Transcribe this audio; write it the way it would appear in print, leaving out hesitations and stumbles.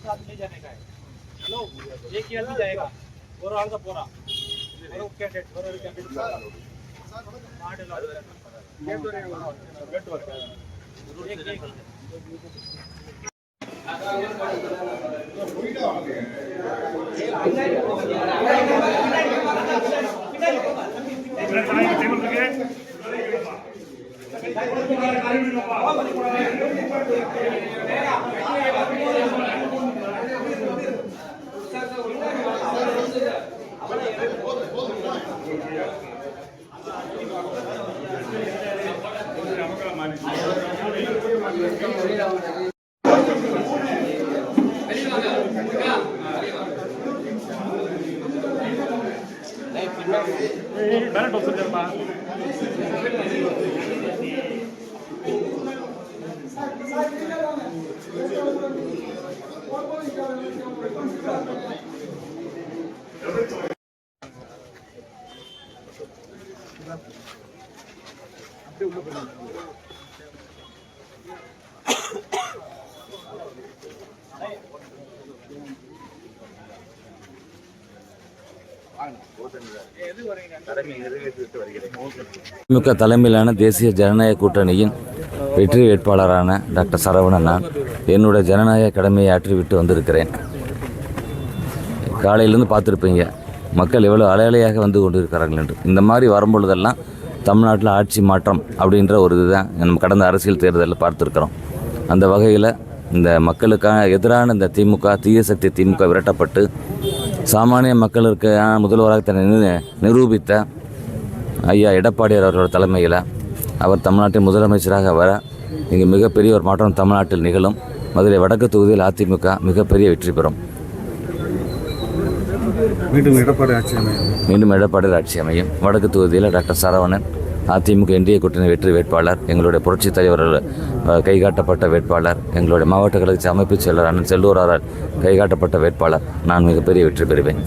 साथ ले जाने का है। हेलो, एक ही आदमी जाएगा और आल का पूरा और कैंडिडेट और कैंडिडेट திமுக தலைமையிலான தேசிய ஜனநாயக கூட்டணியின் வெற்றி வேட்பாளரான டாக்டர் சரவணன் நான் என்னுடைய ஜனநாயக கடமையை ஆற்றிவிட்டு வந்திருக்கிறேன். காலையிலேருந்து பார்த்துருப்பீங்க மக்கள் எவ்வளோ அலையலையாக வந்து கொண்டிருக்கிறார்கள் என்று. இந்த மாதிரி வரும்பொழுதெல்லாம் தமிழ்நாட்டில் ஆட்சி மாற்றம் அப்படின்ற ஒரு இதுதான் நம்ம கடந்த அரசியல் தேர்தலில் பார்த்துருக்குறோம். அந்த வகையில் இந்த மக்களுக்கான எதிரான இந்த திமுக தீய சக்தி திமுக விரட்டப்பட்டு சாமானிய மக்களுக்கு முதல்வராக தன்னை நிரூபித்த ஐயா எடப்பாடியார் அவர்களோட தலைமையில் அவர் தமிழ்நாட்டின் முதலமைச்சராக வர இங்கே மிகப்பெரிய ஒரு மாற்றம் தமிழ்நாட்டில் நிகழும். மதுரை வடக்கு தொகுதியில் அதிமுக மிகப்பெரிய வெற்றி பெறும். மீண்டும் எடப்பாடியார் ஆட்சி அமையும். வடக்கு தொகுதியில் டாக்டர் சரவணன் அதிமுக என்டிஏ கூட்டணி வெற்றி வேட்பாளர், எங்களுடைய புரட்சித் தலைவர் கைகாட்டப்பட்ட வேட்பாளர், எங்களுடைய மாவட்ட கழக அமைப்புச் செயலர் அண்ணன் செல்லூராரால் கைகாட்டப்பட்ட வேட்பாளர். நான் மிகப்பெரிய வெற்றி பெறுவேன்.